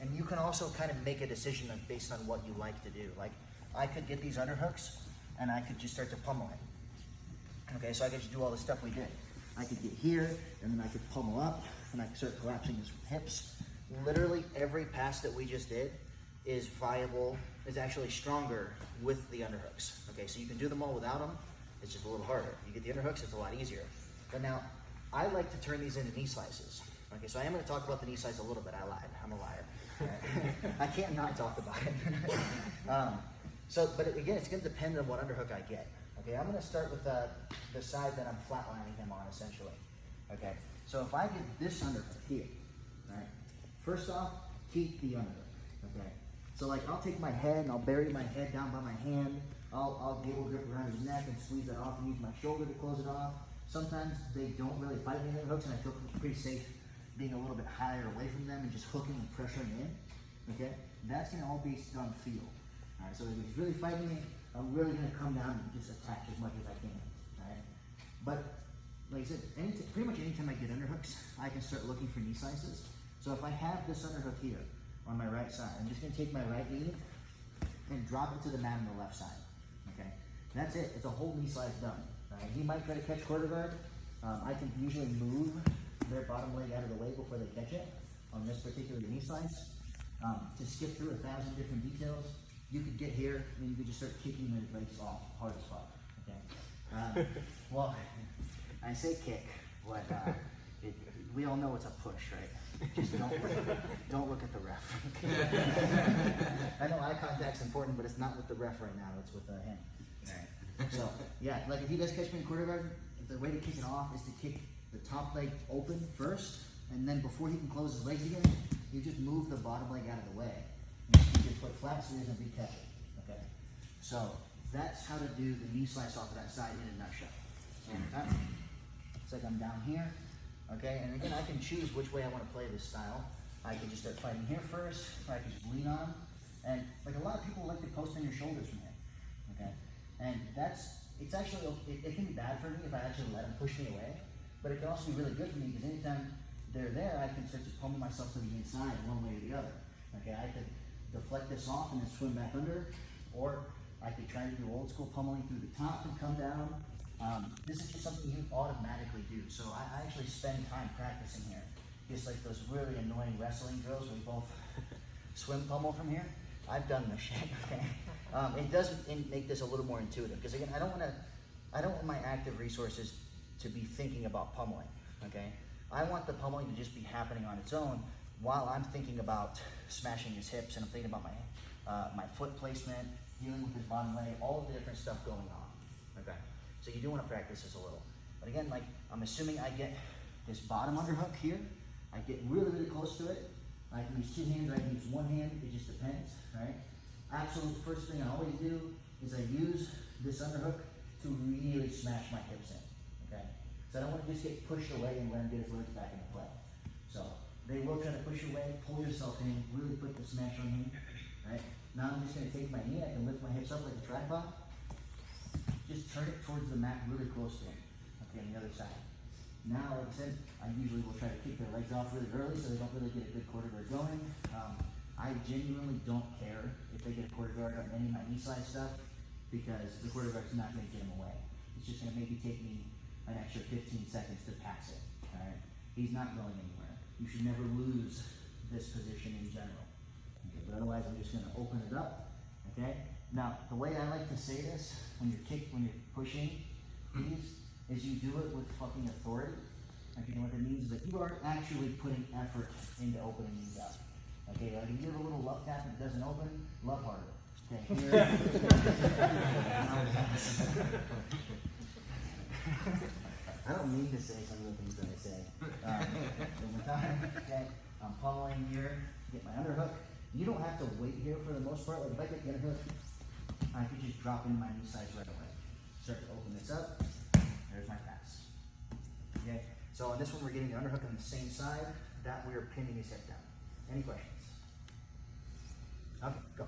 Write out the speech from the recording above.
And you can also kind of make a decision based on what you like to do. Like, I could get these underhooks and I could just start to pummel it. Okay, so I could just do all the stuff we did. I could get here, and then I could pummel up, and I could start collapsing his hips. Literally every pass that we just did is viable, is actually stronger with the underhooks. Okay, so you can do them all without them. It's just a little harder. You get the underhooks, it's a lot easier. But now, I like to turn these into knee slices. Okay, so I am going to talk about the knee slice a little bit. I lied. I'm a liar. I can't not talk about it. But again, it's going to depend on what underhook I get. Okay, I'm going to start with the side that I'm flatlining him on, essentially. Okay, so if I get this underhook here, right? First off, keep the underhook. Okay, so like I'll take my head and I'll bury my head down by my hand. I'll gable grip around his neck and squeeze that off and use my shoulder to close it off. Sometimes they don't really fight me in the hooks, and I feel pretty safe being a little bit higher away from them and just hooking and pressuring in. Okay, that's going to all be on feel. All right, so if he's really fighting me, I'm really going to come down and just attack as much as I can. All right, but like I said, pretty much anytime I get underhooks, I can start looking for knee slices. So if I have this underhook here on my right side, I'm just going to take my right knee and drop it to the mat on the left side. Okay, that's it. It's a whole knee slice done. He might try to catch quarter guard. I can usually move their bottom leg out of the way before they catch it on this particular knee slice. To skip through 1,000 different details, you could get here and you could just start kicking their legs off hard as fuck. Okay. Well, I say kick, but we all know it's a push, right? Just don't look at the ref. I know eye contact's important, but it's not with the ref right now. It's with him. All right. So yeah, like if you guys catch me in quarter guard, the way to kick it off is to kick the top leg open first, and then before he can close his legs again, you just move the bottom leg out of the way. And keep your foot flat so he doesn't be catching. Okay. So that's how to do the knee slice off of that side in a nutshell. Okay. It's like I'm down here. Okay, and again, I can choose which way I want to play this style. I can just start fighting here first, or I can just lean on him. And like a lot of people like to post on your shoulders from here. Okay. And it's actually, it can be bad for me if I actually let them push me away, but it can also be really good for me because anytime they're there, I can start to pummel myself to the inside one way or the other. Okay, I could deflect this off and then swim back under, or I could try to do old school pummeling through the top and come down. This is just something you automatically do. So I actually spend time practicing here. Just like those really annoying wrestling drills where we both swim pummel from here. I've done this shit, okay? It does make this a little more intuitive because again, I don't want my active resources to be thinking about pummeling, okay? I want the pummeling to just be happening on its own while I'm thinking about smashing his hips and I'm thinking about my foot placement, dealing with his bottom leg, all of the different stuff going on, okay? So you do want to practice this a little. But again, like I'm assuming I get this bottom underhook here, I get really, really close to it. I can use 2 hands, I can use 1 hand, it just depends, right? Absolute first thing I always do is I use this underhook to really smash my hips in, okay? So I don't want to just get pushed away and let him get his legs back into play. So they will try to push you away, pull yourself in, really put the smash on him, right? Now I'm just going to take my knee, I can lift my hips up like a tripod, just turn it towards the mat really close to him, okay, on the other side. Now, like I said, I usually will try to kick their legs off really early so they don't really get a good quarter guard going. I genuinely don't care if they get a quarter guard on any of my knee slice stuff because the quarter guard's not going to get him away. It's just going to maybe take me an extra 15 seconds to pass it, all right? He's not going anywhere. You should never lose this position in general. Okay, but otherwise, I'm just going to open it up, okay? Now, the way I like to say this, when you're pushing these, is you do it with fucking authority. Like, you know what it means is that you are actually putting effort into opening these up. Okay, like if you give a little love tap and it doesn't open, love harder. Okay, here. I don't mean to say some of the things that I say. One more time, okay, I'm pummeling here, get my underhook. You don't have to wait here for the most part. Like if I get the underhook, I could just drop in my knee size right away. Start to open this up. There's my pass. Okay, so on this one, we're getting the underhook on the same side. That we are pinning his hip down. Any questions? Okay, go.